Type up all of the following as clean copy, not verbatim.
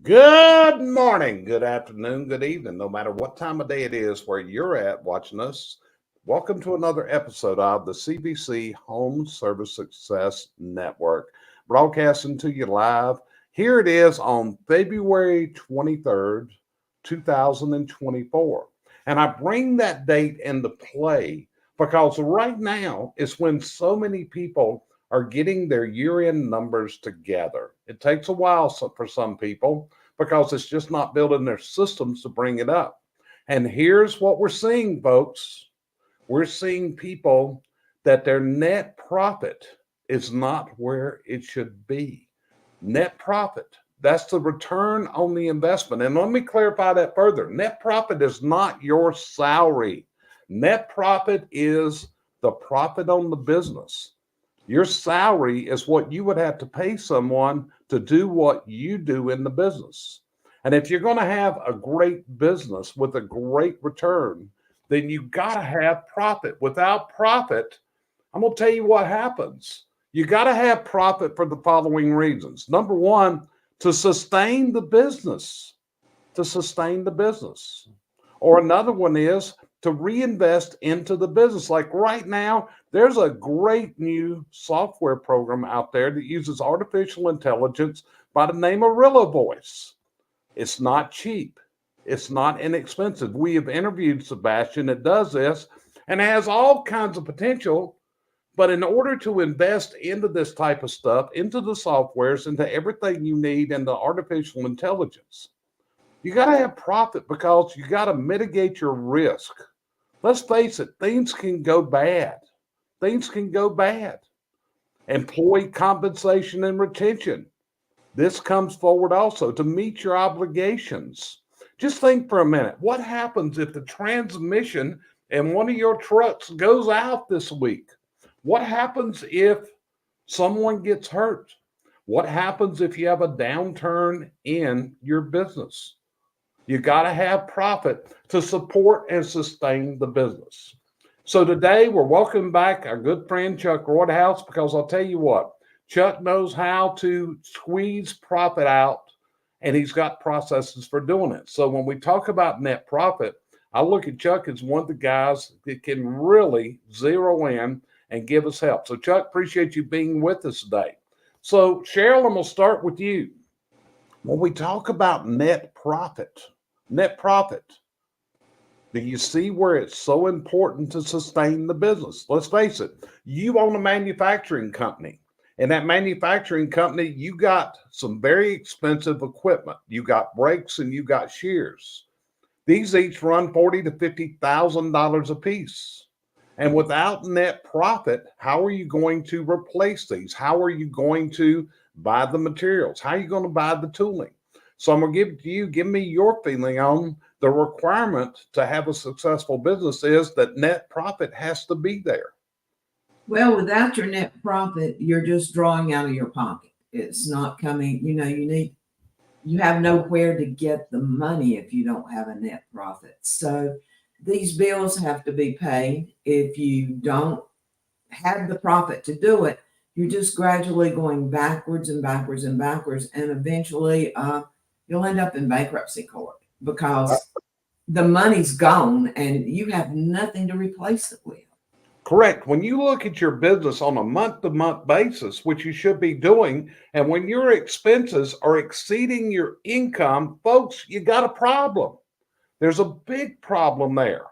Good morning, good afternoon, good evening, no matter what time of day it is where you're at watching us. Welcome to another episode of the CVC Home Service Success Network, broadcasting to you live. Here it is on February 23rd, 2024. And I bring that date into play because right now is when so many people are getting their year-end numbers together. It takes a while for some people because it's just not building their systems to bring it up. And here's what we're seeing, folks. We're seeing people that their net profit is not where it should be. Net profit, that's the return on the investment. And let me clarify that further. Net profit is not your salary. Net profit is the profit on the business. Your salary is what you would have to pay someone to do what you do in the business. And if you're going to have a great business with a great return, then you got to have profit. Without profit, I'm going to tell you what happens. You got to have profit for the following reasons. Number one, to sustain the business, Or another one is to reinvest into the business. Like right now, there's a great new software program out there that uses artificial intelligence by the name of Rilla Voice. It's not cheap. It's not inexpensive. We have interviewed Sebastian that does this and has all kinds of potential. But in order to invest into this type of stuff, into the softwares, into everything you need into artificial intelligence, you got to have profit because you got to mitigate your risk. Let's face it, things can go bad. Employee compensation and retention. This comes forward also to meet your obligations. Just think for a minute. What happens if the transmission in one of your trucks goes out this week? What happens if someone gets hurt? What happens if you have a downturn in your business? You got to have profit to support and sustain the business. So today we're welcoming back our good friend Chuck Roydhouse because I'll tell you what, Chuck knows how to squeeze profit out and he's got processes for doing it. So when we talk about net profit, I look at Chuck as one of the guys that can really zero in and give us help. So Chuck, appreciate you being with us today. So Cheryl, I'm going to start with you. When we talk about net profit, do you see where it's so important to sustain the business? Let's face it, you own a manufacturing company. In that manufacturing company, you got some very expensive equipment. You got brakes and you got shears. These each run $40,000 to $50,000 a piece. And without net profit, how are you going to replace these? How are you going to buy the materials? How are you going to buy the tooling? So I'm going to give it to you. Give me your feeling on the requirement to have a successful business is that net profit has to be there. Well, without your net profit, you're just drawing out of your pocket. It's not coming, you have nowhere to get the money if you don't have a net profit. So these bills have to be paid. If you don't have the profit to do it, you're just gradually going backwards and backwards and backwards. And eventually you'll end up in bankruptcy court because the money's gone and you have nothing to replace it with. Correct. When you look at your business on a month-to-month basis, which you should be doing, and when your expenses are exceeding your income, folks, you got a problem. There's a big problem there.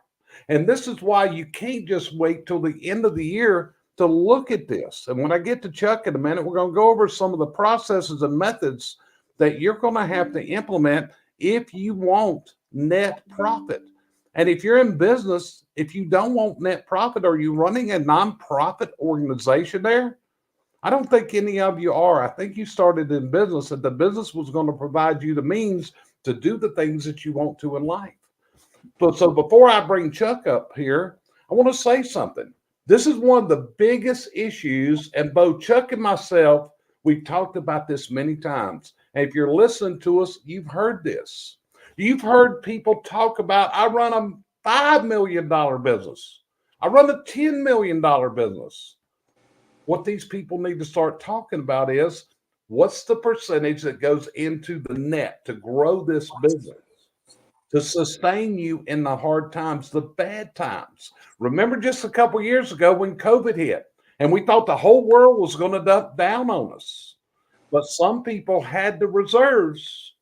And this is why you can't just wait till the end of the year to look at this. And when I get to Chuck in a minute, we're going to go over some of the processes and methods that you're going to have to implement if you want net profit. And if you're in business, if you don't want net profit, are you running a nonprofit organization there? I don't think any of you are. I think you started in business and the business was going to provide you the means to do the things that you want to in life. But so before I bring Chuck up here, I want to say something. This is one of the biggest issues, and both Chuck and myself, we've talked about this many times. And if you're listening to us, you've heard this. You've heard people talk about, I run a $5 million business. I run a $10 million business. What these people need to start talking about is, What's the percentage that goes into the net to grow this business, to sustain you in the hard times, the bad times? Remember just a couple years ago when COVID hit and we thought the whole world was going to dump down on us. But some people had the reserves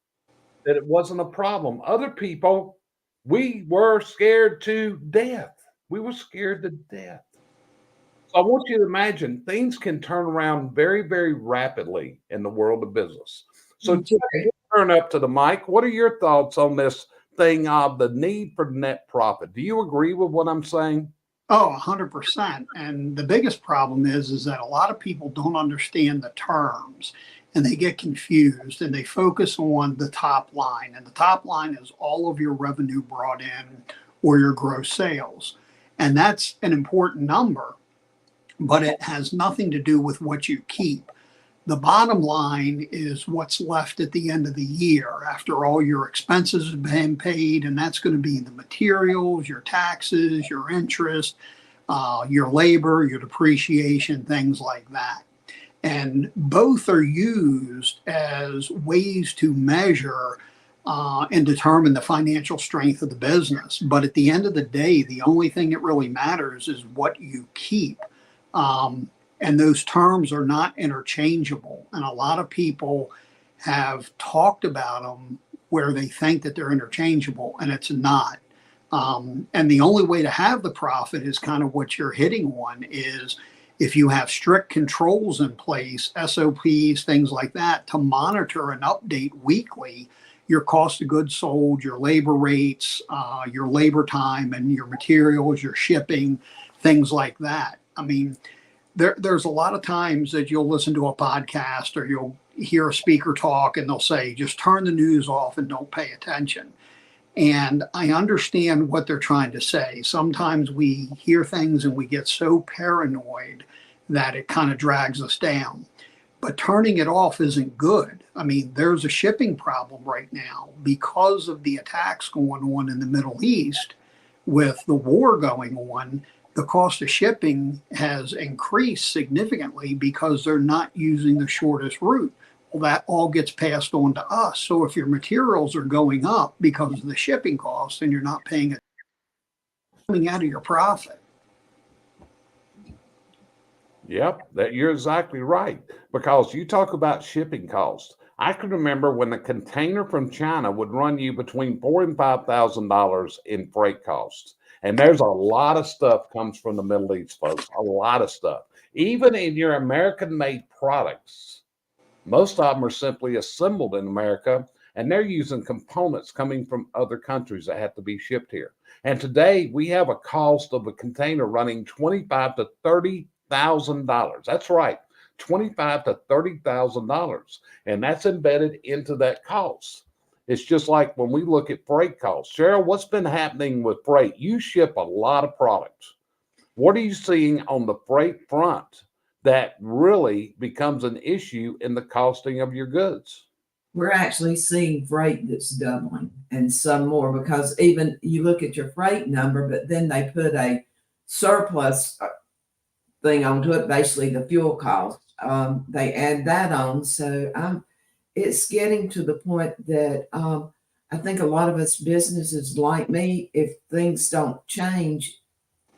that it wasn't a problem. Other people, we were scared to death. We were scared to death. So I want you to imagine things can turn around very, very rapidly in the world of business. So Jeff, you turn up to the mic. What are your thoughts on this thing of the need for net profit? Do you agree with what I'm saying? Oh, 100%. And the biggest problem is that a lot of people don't understand the terms and they get confused and they focus on the top line. And the top line is all of your revenue brought in or your gross sales. And that's an important number, but it has nothing to do with what you keep. The bottom line is what's left at the end of the year after all your expenses have been paid, and that's going to be the materials, your taxes, your interest, your labor, your depreciation, things like that. And both are used as ways to measure and determine the financial strength of the business. But at the end of the day, the only thing that really matters is what you keep. And those terms are not interchangeable. And a lot of people have talked about them where they think that they're interchangeable, and it's not. And the only way to have the profit is kind of what you're hitting on is if you have strict controls in place, SOPs, things like that, to monitor and update weekly your cost of goods sold, your labor rates, your labor time, and your materials, your shipping, things like that. I mean, there's a lot of times that you'll listen to a podcast or you'll hear a speaker talk and they'll say, just turn the news off and don't pay attention. And I understand what they're trying to say. Sometimes we hear things and we get so paranoid that it kind of drags us down. But turning it off isn't good. I mean, there's a shipping problem right now because of the attacks going on in the Middle East with the war going on. The cost of shipping has increased significantly because they're not using the shortest route. Well, that all gets passed on to us. So if your materials are going up because of the shipping costs and you're not paying it, coming out of your profit. Yep, that you're exactly right. Because you talk about shipping costs. I can remember when a container from China would run you between $4,000 and $5,000 in freight costs. And there's a lot of stuff comes from the Middle East, folks. A lot of stuff. Even in your American-made products, most of them are simply assembled in America, and they're using components coming from other countries that have to be shipped here. And today we have a cost of a container running $25,000 to $30,000. That's right, $25,000 to $30,000, and that's embedded into that cost. It's just like when we look at freight costs. Cheryl, what's been happening with freight? You ship a lot of products. What are you seeing on the freight front that really becomes an issue in the costing of your goods? We're actually seeing freight that's doubling and some more because even you look at your freight number, but then they put a surplus thing onto it, basically the fuel cost. They add that on. So it's getting to the point that I think a lot of us businesses like me, if things don't change,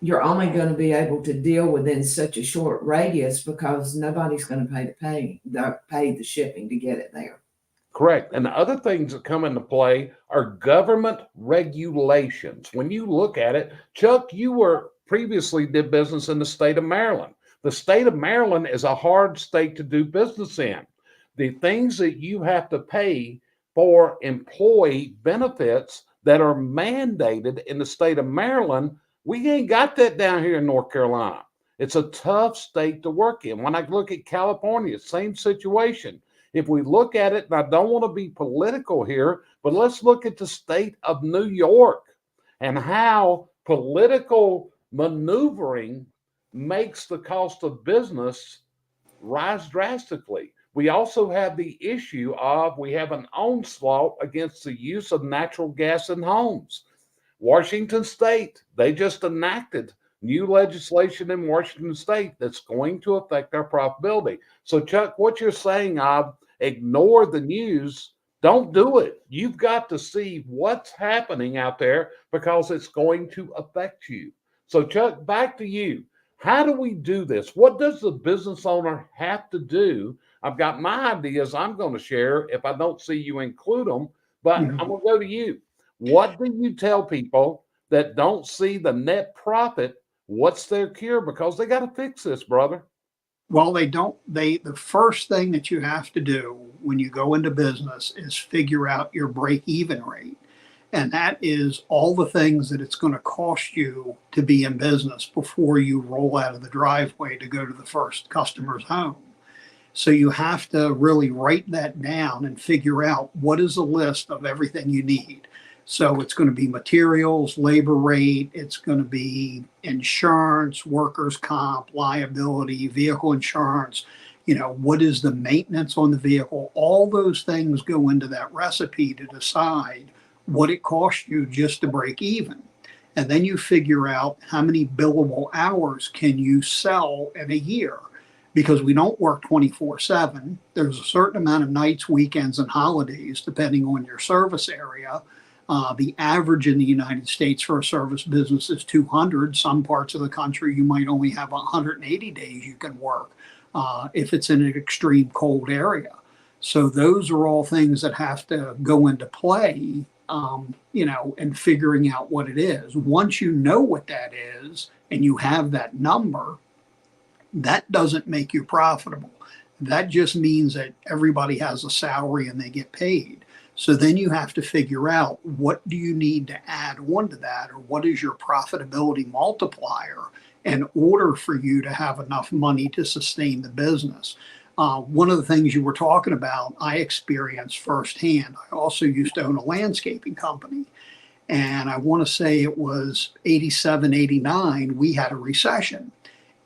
you're only going to be able to deal within such a short radius because nobody's going to pay the shipping to get it there. Correct. And the other things that come into play are government regulations. When you look at it, Chuck, you were previously did business in the state of Maryland. The state of Maryland is a hard state to do business in. The things that you have to pay for employee benefits that are mandated in the state of Maryland, we ain't got that down here in North Carolina. It's a tough state to work in. When I look at California, same situation. If we look at it, and I don't want to be political here, but let's look at the state of New York and how political maneuvering makes the cost of business rise drastically. We also have the issue of we have an onslaught against the use of natural gas in homes. Washington State, they just enacted new legislation in Washington state that's going to affect our profitability. So Chuck, what you're saying, ignore the news. Don't do it. You've got to see what's happening out there because it's going to affect you. So Chuck, back to you. How do we do this? What does the business owner have to do? I've got my ideas I'm going to share if I don't see you include them, but I'm going to go to you. What do you tell people that don't see the net profit? What's their cure? Because they got to fix this, brother. Well, the first thing that you have to do when you go into business is figure out your break even rate. And that is all the things that it's going to cost you to be in business before you roll out of the driveway to go to the first customer's home. So you have to really write that down and figure out what is a list of everything you need. So it's going to be materials, labor rate, it's going to be insurance, workers' comp, liability, vehicle insurance, what is the maintenance on the vehicle? All those things go into that recipe to decide what it costs you just to break even. And then you figure out how many billable hours can you sell in a year, because we don't work 24/7. There's a certain amount of nights, weekends, and holidays, depending on your service area. The average in the United States for a service business is 200. Some parts of the country, you might only have 180 days you can work if it's in an extreme cold area. So those are all things that have to go into play, and figuring out what it is. Once you know what that is and you have that number, that doesn't make you profitable. That just means that everybody has a salary and they get paid. So then you have to figure out, what do you need to add on to that, or what is your profitability multiplier in order for you to have enough money to sustain the business. One of the things you were talking about, I experienced firsthand. I also used to own a landscaping company. And I want to say it was 87, 89, we had a recession.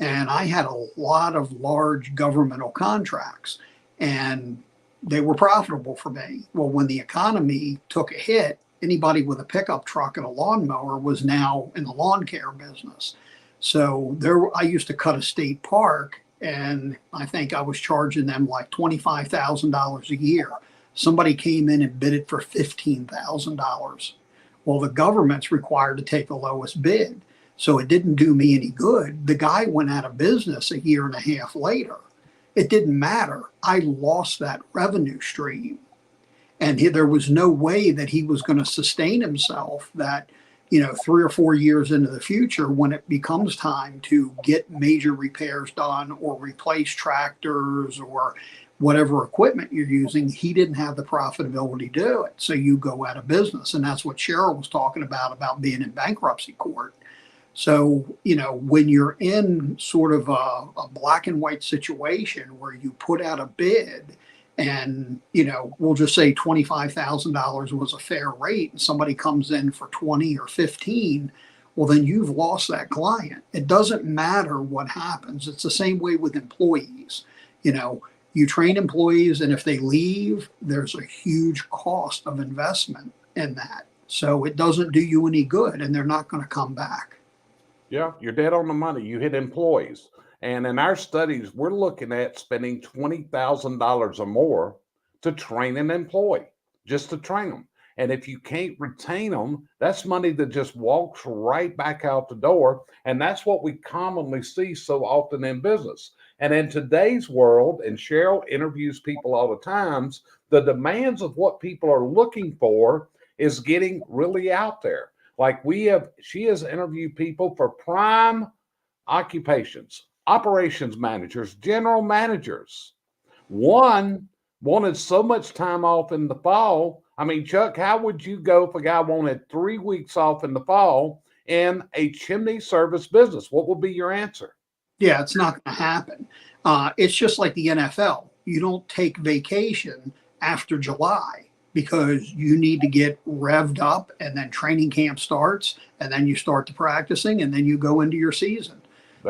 And I had a lot of large governmental contracts, and they were profitable for me. Well, when the economy took a hit, anybody with a pickup truck and a lawnmower was now in the lawn care business. So I used to cut a state park, and I think I was charging them like $25,000 a year. Somebody came in and bid it for $15,000. Well, the government's required to take the lowest bid. So it didn't do me any good. The guy went out of business a year and a half later. It didn't matter. I lost that revenue stream. And there was no way that he was going to sustain himself, that 3 or 4 years into the future, when it becomes time to get major repairs done or replace tractors or whatever equipment you're using, he didn't have the profitability to do it. So you go out of business. And that's what Cheryl was talking about being in bankruptcy court. So, when you're in sort of a black and white situation where you put out a bid and, we'll just say $25,000 was a fair rate, and somebody comes in for 20 or 15, well, then you've lost that client. It doesn't matter what happens. It's the same way with employees. You train employees, and if they leave, there's a huge cost of investment in that. So it doesn't do you any good, and they're not going to come back. Yeah, you're dead on the money. You hit employees. And in our studies, we're looking at spending $20,000 or more to train an employee, just to train them. And if you can't retain them, that's money that just walks right back out the door. And that's what we commonly see so often in business. And in today's world, and Cheryl interviews people all the times, the demands of what people are looking for is getting really out there. Like she has interviewed people for prime occupations, operations managers, general managers. One wanted so much time off in the fall. I mean, Chuck, how would you go if a guy wanted 3 weeks off in the fall in a chimney service business? What would be your answer? Yeah, it's not going to happen. It's just like the NFL. You don't take vacation after July, because you need to get revved up, and then training camp starts, and then you start the practicing, and then you go into your season.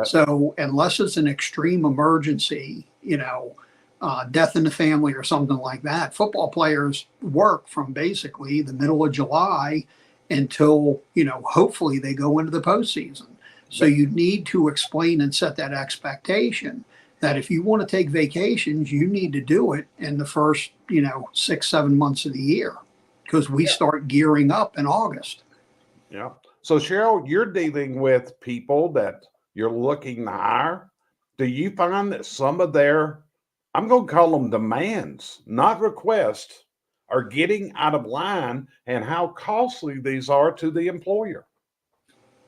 So unless it's an extreme emergency, death in the family or something like that, football players work from basically the middle of July until, hopefully they go into the postseason. So you need to explain and set that expectation that if you want to take vacations, you need to do it in the first, 6, 7 months of the year, because we start gearing up in August. Yeah. So Cheryl, you're dealing with people that you're looking to hire. Do you find that some of their, I'm going to call them demands, not requests, are getting out of line, and how costly these are to the employer?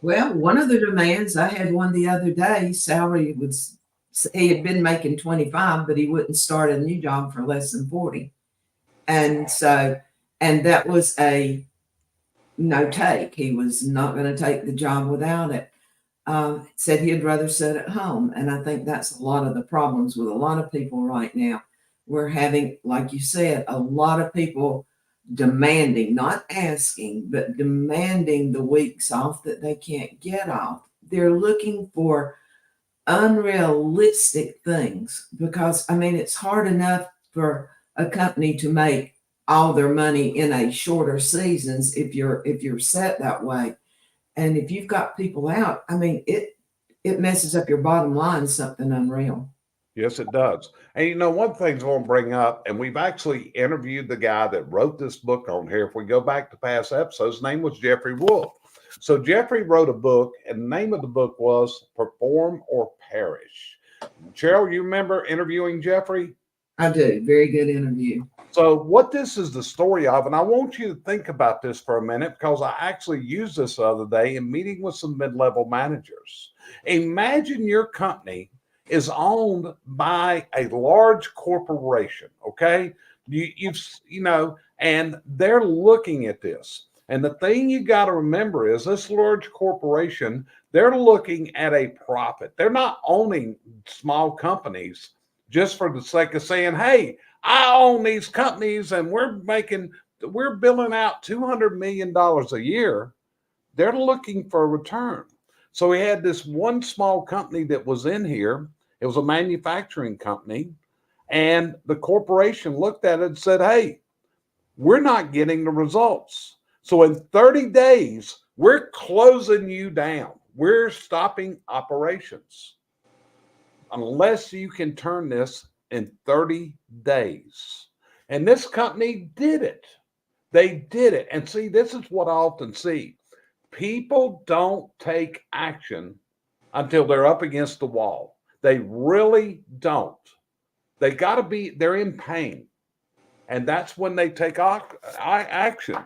Well, one of the demands, I had one the other day, salary was, he had been making 25, but he wouldn't start a new job for less than 40. And so, and that was a no take. He was not going to take the job without it. Said he'd rather sit at home. And I think that's a lot of the problems with a lot of people right now. We're having, like you said, a lot of people demanding, not asking, but demanding the weeks off that they can't get off. They're looking for unrealistic things because, I mean, it's hard enough for a company to make all their money in a shorter seasons if you're set that way. And if you've got people out, I mean, it messes up your bottom line, something unreal. Yes, it does. And one thing I want to bring up, and we've actually interviewed the guy that wrote this book on here. If we go back to past episodes, his name was Jeffrey Wolf. So Jeffrey wrote a book, and the name of the book was Perform or Perish. Cheryl, you remember interviewing Jeffrey? I do. Very good interview. So what this is the story of, and I want you to think about this for a minute because I actually used this the other day in meeting with some mid-level managers. Imagine your company is owned by a large corporation, okay? And they're looking at this. And the thing you got to remember is this large corporation, they're looking at a profit. They're not owning small companies just for the sake of saying, hey, I own these companies and we're billing out $200 million a year. They're looking for a return. So we had this one small company that was in here. It was a manufacturing company. And the corporation looked at it and said, hey, we're not getting the results. So in 30 days, we're closing you down. We're stopping operations unless you can turn this in 30 days. And this company did it. They did it. And see, this is what I often see. People don't take action until they're up against the wall. They really don't. They're in pain. And that's when they take action.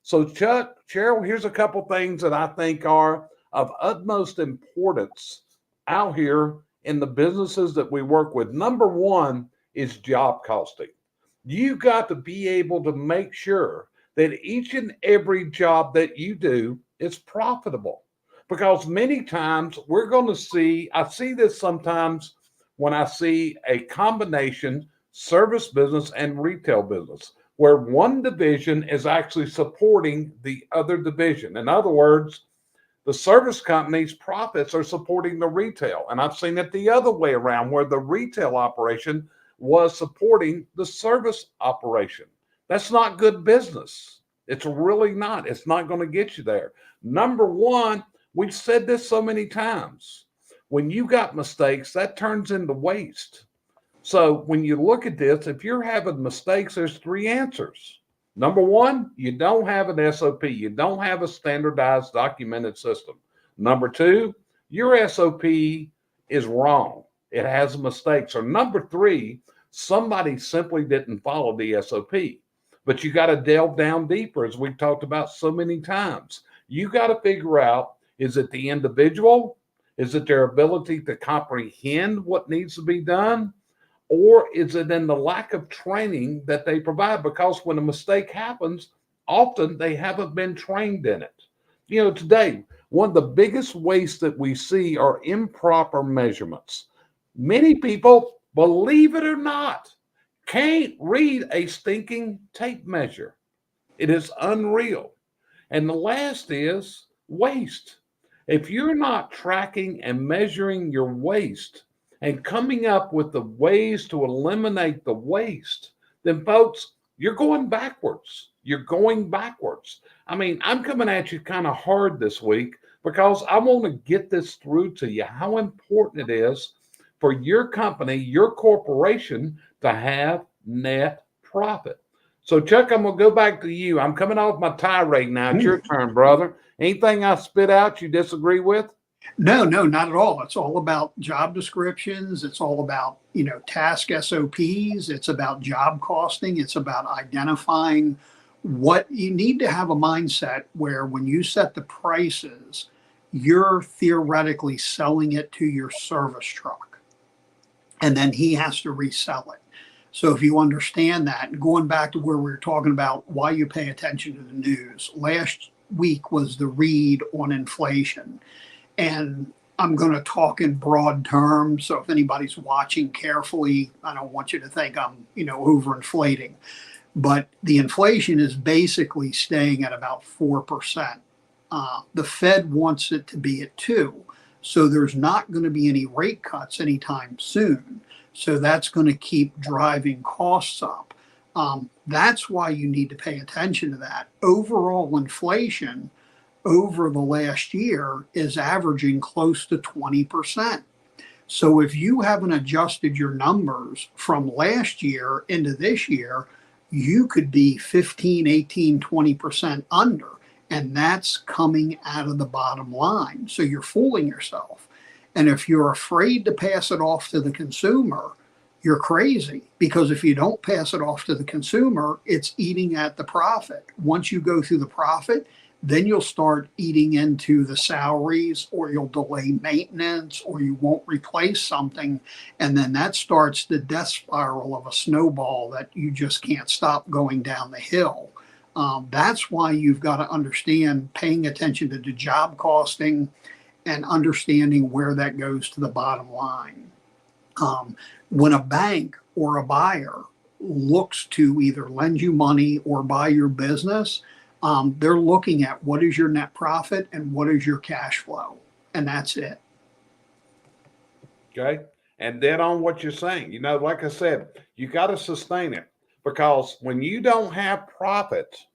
So Chuck, Cheryl, here's a couple things that I think are of utmost importance out here in the businesses that we work with. Number one is job costing. You got to be able to make sure that each and every job that you do is profitable. Because many times I see this sometimes when I see a combination service business and retail business, where one division is actually supporting the other division. In other words, the service company's profits are supporting the retail. And I've seen it the other way around, where the retail operation was supporting the service operation. That's not good business. It's really not. It's not going to get you there. Number one, we've said this so many times. When you got mistakes, that turns into waste. So when you look at this, if you're having mistakes, there's three answers. Number one, you don't have an SOP. You don't have a standardized documented system. Number two, your SOP is wrong. It has mistakes. Or number three, somebody simply didn't follow the SOP. But you got to delve down deeper, as we've talked about so many times. You got to figure out, is it the individual? Is it their ability to comprehend what needs to be done? Or is it in the lack of training that they provide? Because when a mistake happens, often they haven't been trained in it. Today, one of the biggest wastes that we see are improper measurements. Many people, believe it or not, can't read a stinking tape measure. It is unreal. And the last is waste. If you're not tracking and measuring your waste and coming up with the ways to eliminate the waste, then folks, you're going backwards. You're going backwards. I mean, I'm coming at you kind of hard this week because I want to get this through to you how important it is for your company, your corporation to have net profit. So, Chuck, I'm going to go back to you. I'm coming off my tirade now. It's your turn, brother. Anything I spit out you disagree with? No, no, not at all. It's all about job descriptions. It's all about, task SOPs. It's about job costing. It's about identifying what you need to have a mindset where when you set the prices, you're theoretically selling it to your service truck, and then he has to resell it. So if you understand that, going back to where we were talking about why you pay attention to the news, last week was the read on inflation. And I'm going to talk in broad terms. So if anybody's watching carefully, I don't want you to think I'm, overinflating. But the inflation is basically staying at about 4%. The Fed wants it to be at 2%. So there's not going to be any rate cuts anytime soon. So that's going to keep driving costs up. That's why you need to pay attention to that. Overall inflation over the last year is averaging close to 20%. So if you haven't adjusted your numbers from last year into this year, you could be 15, 18, 20% under. And that's coming out of the bottom line. So you're fooling yourself. And if you're afraid to pass it off to the consumer, you're crazy, because if you don't pass it off to the consumer, it's eating at the profit. Once you go through the profit, then you'll start eating into the salaries, or you'll delay maintenance, or you won't replace something. And then that starts the death spiral of a snowball that you just can't stop going down the hill. That's why you've got to understand paying attention to the job costing and understanding where that goes to the bottom line. When a bank or a buyer looks to either lend you money or buy your business, they're looking at what is your net profit and what is your cash flow. And that's it. Okay. And then on what you're saying, like I said, you got to sustain it, because when you don't have profits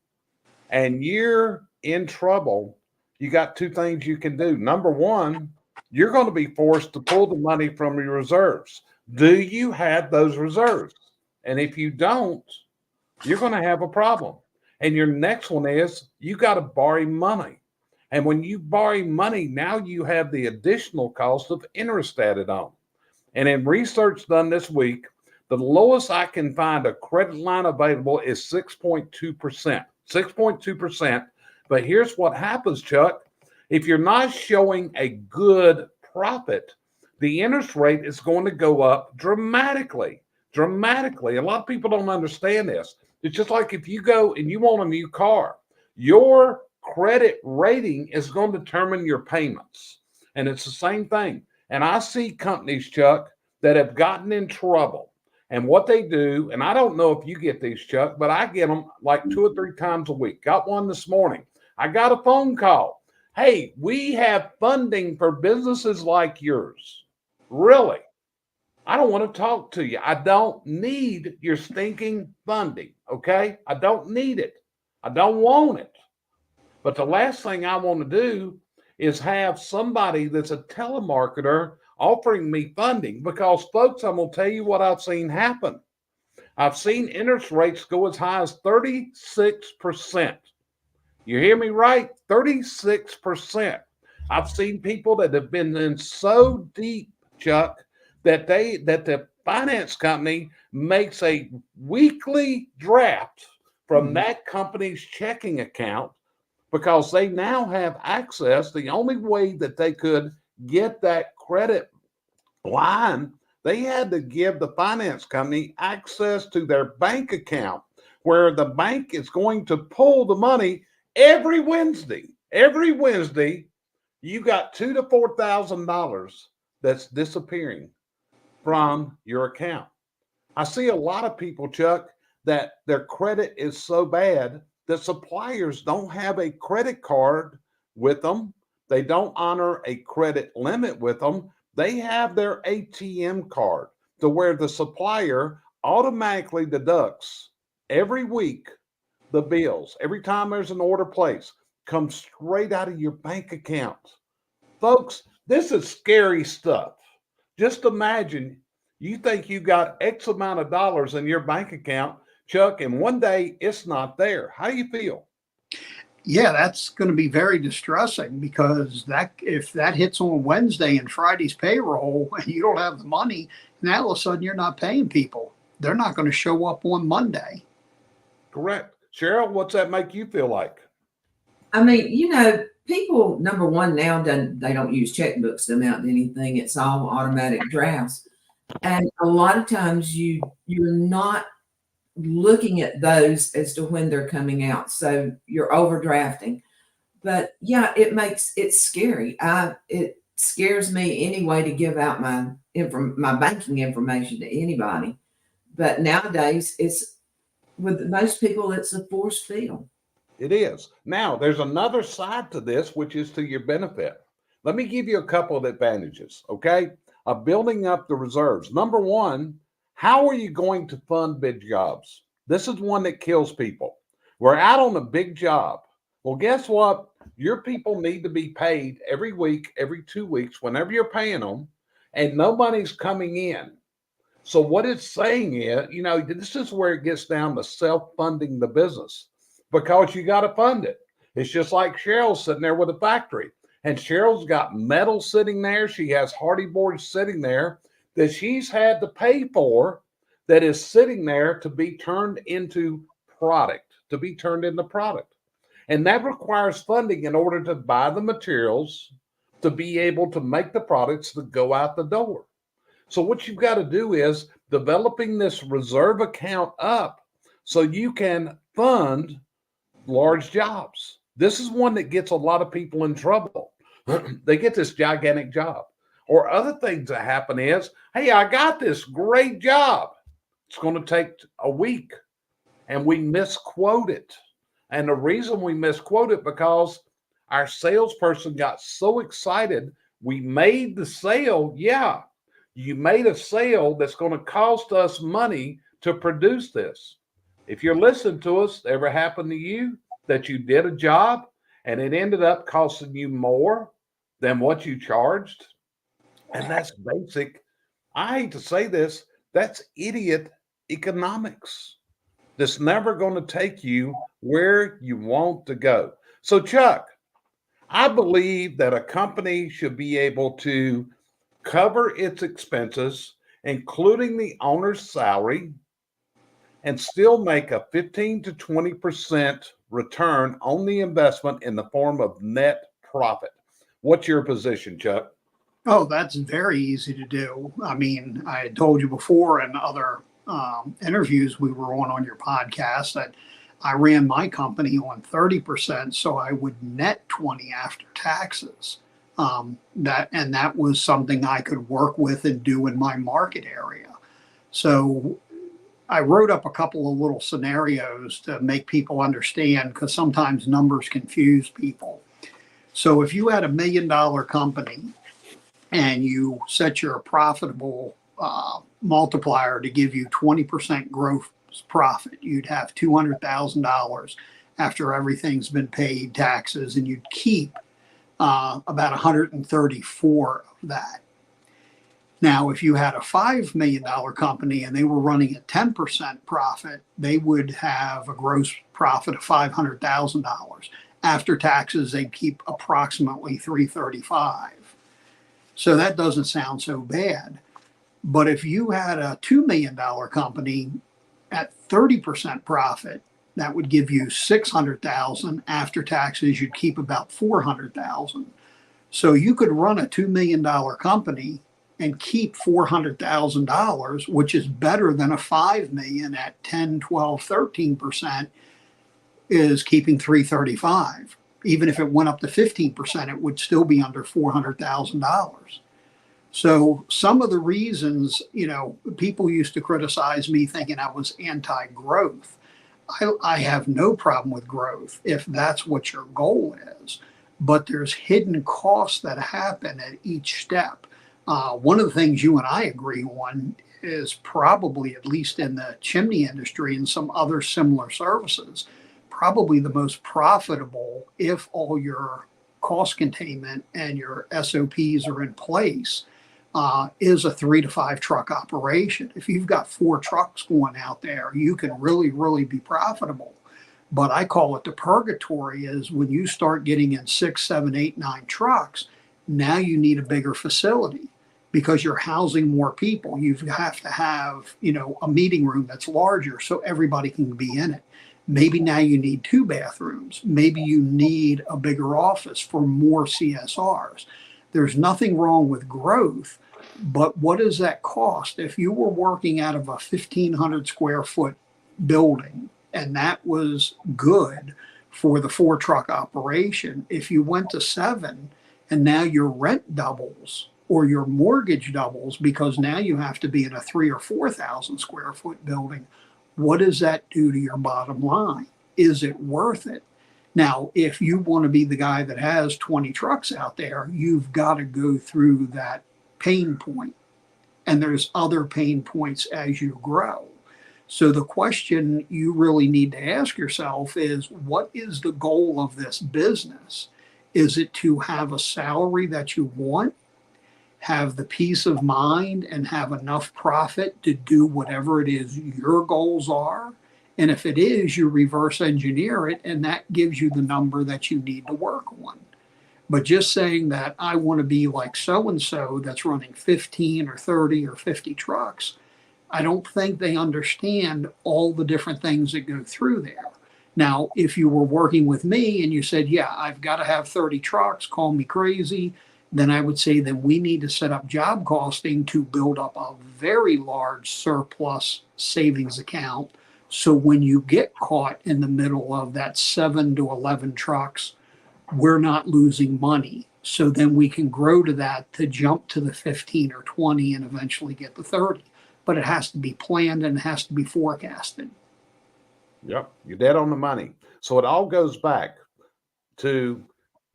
and you're in trouble, you got two things you can do. Number one, you're going to be forced to pull the money from your reserves. Do you have those reserves? And if you don't, you're going to have a problem. And your next one is you got to borrow money. And when you borrow money, now you have the additional cost of interest added on. And in research done this week, the lowest I can find a credit line available is 6.2%. 6.2%. But here's what happens, Chuck. If you're not showing a good profit, the interest rate is going to go up dramatically. Dramatically. A lot of people don't understand this. It's just like if you go and you want a new car, your credit rating is going to determine your payments. And it's the same thing. And I see companies, Chuck, that have gotten in trouble. And what they do, and I don't know if you get these, Chuck, but I get them like 2 or 3 times a week. Got one this morning. I got a phone call. Hey, we have funding for businesses like yours. Really? I don't want to talk to you. I don't need your stinking funding, okay? I don't need it. I don't want it. But the last thing I want to do is have somebody that's a telemarketer offering me funding, because, folks, I'm going to tell you what I've seen happen. I've seen interest rates go as high as 36%. You hear me right? 36%. I've seen people that have been in so deep, Chuck, that the finance company makes a weekly draft from that company's checking account, because they now have access. The only way that they could get that credit line, they had to give the finance company access to their bank account, where the bank is going to pull the money every Wednesday. Every Wednesday, you got $2,000 to $4,000 that's disappearing from your account. I see a lot of people, Chuck, that their credit is so bad that suppliers don't have a credit card with them. They don't honor a credit limit with them. They have their ATM card to where the supplier automatically deducts every week the bills. Every time there's an order placed, comes straight out of your bank account. Folks, this is scary stuff. Just imagine you think you got X amount of dollars in your bank account, Chuck, and one day it's not there. How do you feel? Yeah, that's going to be very distressing because that if that hits on Wednesday and Friday's payroll and you don't have the money, now all of a sudden you're not paying people. They're not going to show up on Monday. Correct. Cheryl, what's that make you feel like? I mean, people, number one, now they don't use checkbooks to amount to anything. It's all automatic drafts. And a lot of times you're not looking at those as to when they're coming out. So you're overdrafting. But yeah, it's scary. It scares me anyway to give out my banking information to anybody. But nowadays with most people, it's a forced field. It is. Now, there's another side to this, which is to your benefit. Let me give you a couple of advantages, okay, of building up the reserves. Number one, how are you going to fund big jobs? This is one that kills people. We're out on a big job. Well, guess what? Your people need to be paid every week, every 2 weeks, whenever you're paying them, and no money's coming in. So what it's saying is, this is where it gets down to self-funding the business because you got to fund it. It's just like Cheryl sitting there with a factory, and Cheryl's got metal sitting there. She has hardy boards sitting there that she's had to pay for that is sitting there to be turned into product, And that requires funding in order to buy the materials to be able to make the products that go out the door. So what you've got to do is developing this reserve account up so you can fund large jobs. This is one that gets a lot of people in trouble. They get this gigantic job. Or other things that happen is, hey, I got this great job. It's going to take a week, and we misquote it. And the reason we misquote it because our salesperson got so excited. We made the sale. Yeah, you made a sale that's going to cost us money to produce this. If you're listening to us, ever happened to you that you did a job and it ended up costing you more than what you charged? And that's basic. I hate to say this, that's idiot economics. That's never going to take you where you want to go. So, Chuck, I believe that a company should be able to cover its expenses, including the owner's salary, and still make a 15 to 20% return on the investment in the form of net profit. What's your position, Chuck? Oh, that's very easy to do. I mean, I had told you before in other interviews we were on your podcast that I ran my company on 30%, so I would net 20 after taxes. That was something I could work with and do in my market area. So I wrote up a couple of little scenarios to make people understand because sometimes numbers confuse people. So if you had $1 million company and you set your profitable multiplier to give you 20% gross profit, you'd have $200,000 after everything's been paid, taxes, and you'd keep about 134 of that. Now, if you had a $5 million company and they were running at 10% profit, they would have a gross profit of $500,000. After taxes, they'd keep approximately 335. So that doesn't sound so bad. But if you had a $2 million company at 30% profit, that would give you $600,000. After taxes, you'd keep about $400,000. So you could run a $2 million company and keep $400,000, which is better than a $5 million at 10, 12, 13% is keeping $335. Even if it went up to 15%, it would still be under $400,000. So some of the reasons, people used to criticize me thinking I was anti-growth. I have no problem with growth if that's what your goal is, but there's hidden costs that happen at each step. One of the things you and I agree on is probably, at least in the chimney industry and some other similar services, probably the most profitable if all your cost containment and your SOPs are in place, is a 3 to 5 truck operation. If you've got 4 trucks going out there, you can really, really be profitable. But I call it the purgatory is when you start getting in 6, 7, 8, 9 trucks, now you need a bigger facility because you're housing more people. You have to have, a meeting room that's larger so everybody can be in it. Maybe now you need 2 bathrooms. Maybe you need a bigger office for more CSRs. There's nothing wrong with growth, but what does that cost? If you were working out of a 1,500 square foot building and that was good for the 4 truck operation, if you went to 7 and now your rent doubles or your mortgage doubles because now you have to be in a 3,000 or 4,000 square foot building, what does that do to your bottom line? Is it worth it? Now, if you want to be the guy that has 20 trucks out there, you've got to go through that pain point. And there's other pain points as you grow. So the question you really need to ask yourself is, what is the goal of this business? Is it to have a salary that you want, have the peace of mind, and have enough profit to do whatever it is your goals are? And if it is, you reverse engineer it, and that gives you the number that you need to work on. But just saying that I want to be like so-and-so that's running 15 or 30 or 50 trucks, I don't think they understand all the different things that go through there. Now, if you were working with me and you said, yeah, I've got to have 30 trucks, call me crazy, then I would say that we need to set up job costing to build up a very large surplus savings account. So when you get caught in the middle of that 7 to 11 trucks, we're not losing money. So then we can grow to that to jump to the 15 or 20 and eventually get the 30. But it has to be planned and it has to be forecasted. Yep, you're dead on the money. So it all goes back to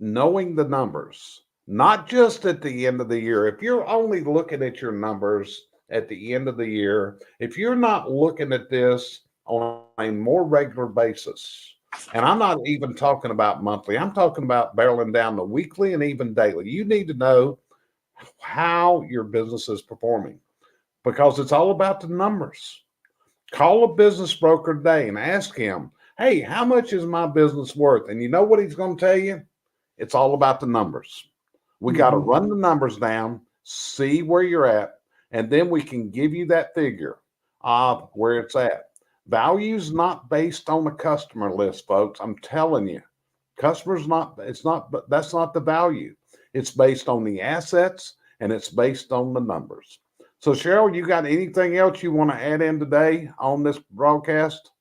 knowing the numbers, not just at the end of the year. If you're only looking at your numbers at the end of the year, if you're not looking at this on a more regular basis, and I'm not even talking about monthly, I'm talking about barreling down the weekly and even daily. You need to know how your business is performing because it's all about the numbers. Call a business broker today and ask him, hey, how much is my business worth? And you know what he's going to tell you? It's all about the numbers. We got to run the numbers down, see where you're at, and then we can give you that figure of where it's at. Value's not based on a customer list, folks. I'm telling you, that's not the value. It's based on the assets and it's based on the numbers. So Cheryl, you got anything else you want to add in today on this broadcast?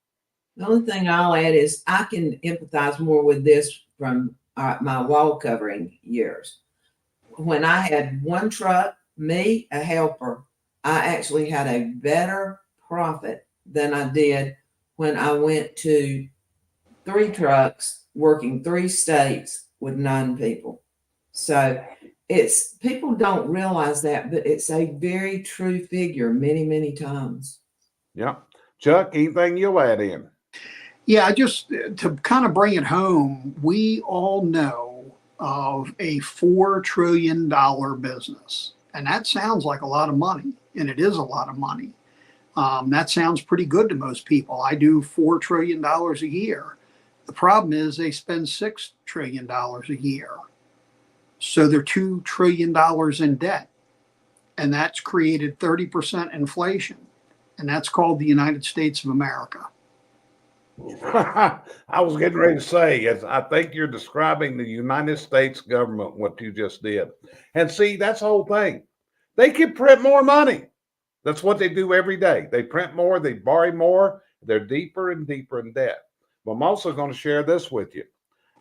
The only thing I'll add is I can empathize more with this from my wall covering years. When I had 1 truck, me, a helper, I actually had a better profit than I did when I went to 3 trucks, working 3 states with 9 people. So people don't realize that, but it's a very true figure many, many times. Yeah. Chuck, anything you'll add in? Yeah, just to kind of bring it home, we all know of a $4 trillion business. And that sounds like a lot of money, and it is a lot of money. That sounds pretty good to most people. I do $4 trillion a year. The problem is they spend $6 trillion a year. So they're $2 trillion in debt. And that's created 30% inflation. And that's called the United States of America. I was getting ready to say, I think you're describing the United States government, what you just did. And see, that's the whole thing. They can print more money. That's what they do every day. They print more, they borrow more, they're deeper and deeper in debt. But I'm also going to share this with you.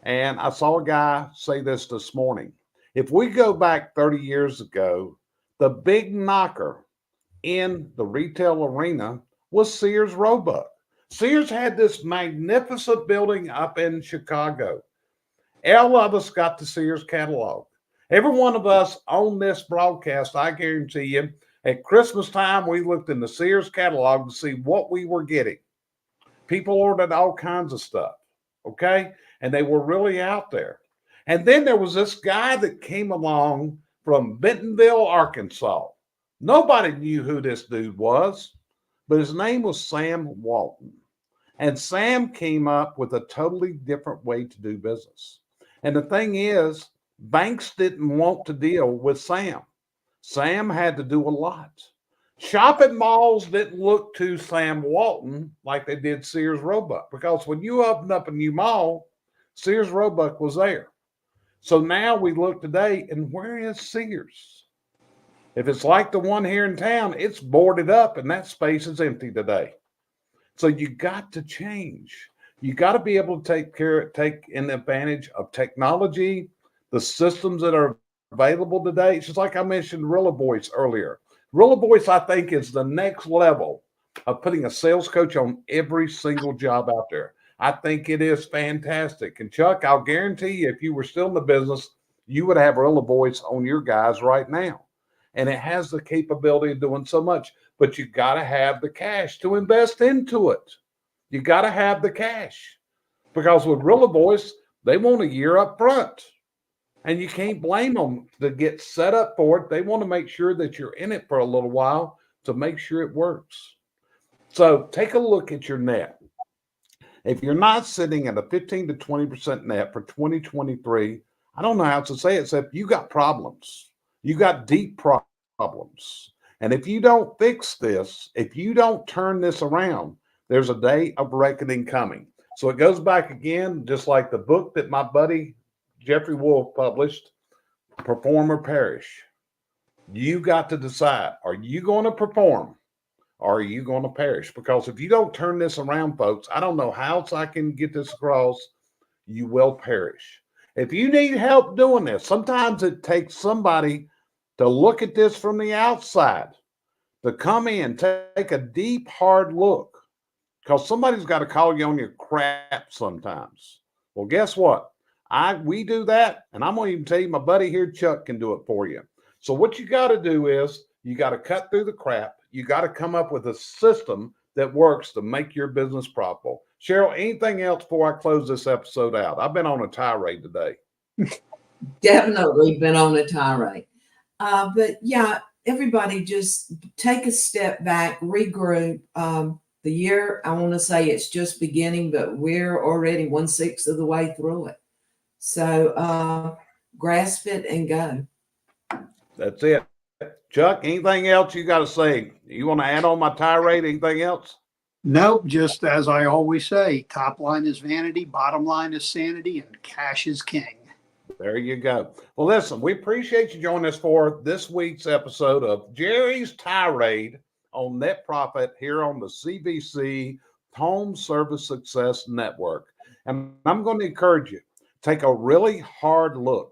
And I saw a guy say this morning. If we go back 30 years ago, the big knocker in the retail arena was Sears Roebuck. Sears had this magnificent building up in Chicago. All of us got the Sears catalog. Every one of us on this broadcast, I guarantee you, at Christmas time, we looked in the Sears catalog to see what we were getting. People ordered all kinds of stuff, okay? And they were really out there. And then there was this guy that came along from Bentonville, Arkansas. Nobody knew who this dude was, but his name was Sam Walton. And Sam came up with a totally different way to do business. And the thing is, banks didn't want to deal with Sam. Sam had to do a lot. Shopping malls didn't look to Sam Walton like they did Sears Roebuck, because when you opened up a new mall, Sears Roebuck was there. So now we look today, and where is Sears? If it's like the one here in town, it's boarded up and that space is empty today. So you got to change. You got to be able to take an advantage of technology, the systems that are available today. It's just like I mentioned Rilla Voice earlier. Rilla Voice, I think, is the next level of putting a sales coach on every single job out there. I think it is fantastic. And Chuck, I'll guarantee you, if you were still in the business, you would have Rilla Voice on your guys right now. And it has the capability of doing so much, but you got to have the cash to invest into it. You got to have the cash, because with Rilla Voice, they want a year up front. And you can't blame them to get set up for it. They want to make sure that you're in it for a little while to make sure it works. So take a look at your net. If you're not sitting at a 15 to 20% net for 2023, I don't know how to say it except you got problems. You got deep problems. And if you don't fix this, if you don't turn this around, there's a day of reckoning coming. So it goes back again, just like the book that my buddy Jeffrey Wolf published, Perform or Perish. You got to decide, are you going to perform or are you going to perish? Because if you don't turn this around, folks, I don't know how else I can get this across, you will perish. If you need help doing this, sometimes it takes somebody to look at this from the outside, to come in, take a deep, hard look, because somebody's got to call you on your crap sometimes. Well, guess what? We do that, and I'm going to even tell you, my buddy here, Chuck, can do it for you. So what you got to do is you got to cut through the crap. You got to come up with a system that works to make your business profitable. Cheryl, anything else before I close this episode out? I've been on a tirade today. Definitely been on a tirade. But yeah, everybody just take a step back, regroup. The year, I want to say it's just beginning, but we're already 1/6 of the way through it. So grasp it and go. That's it. Chuck, anything else you got to say? You want to add on my tirade? Anything else? Nope, just as I always say, top line is vanity, bottom line is sanity, and cash is king. There you go. Well, listen, we appreciate you joining us for this week's episode of Jerry's Tirade on Net Profit here on the CVC Home Service Success Network. And I'm going to encourage you, take a really hard look.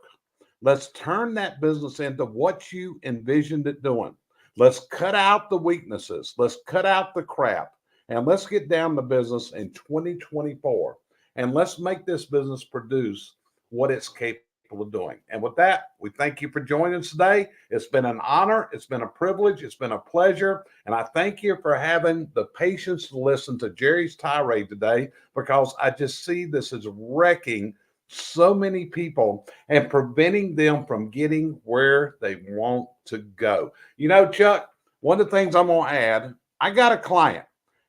Let's turn that business into what you envisioned it doing. Let's cut out the weaknesses. Let's cut out the crap. And let's get down to business in 2024. And let's make this business produce what it's capable of doing. And with that, we thank you for joining us today. It's been an honor. It's been a privilege. It's been a pleasure. And I thank you for having the patience to listen to Jerry's tirade today, because I just see this as wrecking so many people and preventing them from getting where they want to go. You know, Chuck, one of the things I'm going to add, I got a client,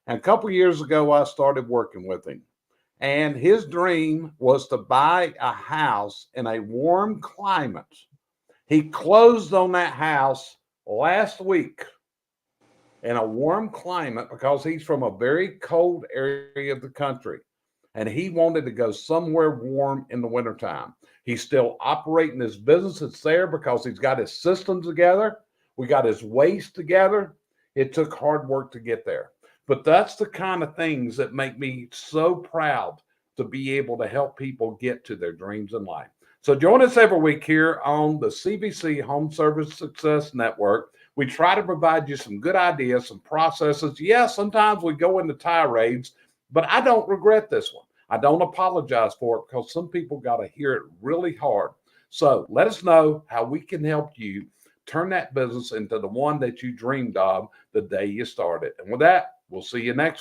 and a couple of years ago, I started working with him. And his dream was to buy a house in a warm climate. He closed on that house last week in a warm climate because he's from a very cold area of the country. And he wanted to go somewhere warm in the wintertime. He's still operating his business. It's there because he's got his systems together. We got his waste together. It took hard work to get there. But that's the kind of things that make me so proud to be able to help people get to their dreams in life. So join us every week here on the CVC Home Service Success Network. We try to provide you some good ideas, some processes. Yes, sometimes we go into tirades, but I don't regret this one. I don't apologize for it, because some people got to hear it really hard. So let us know how we can help you turn that business into the one that you dreamed of the day you started. And with that, we'll see you next week.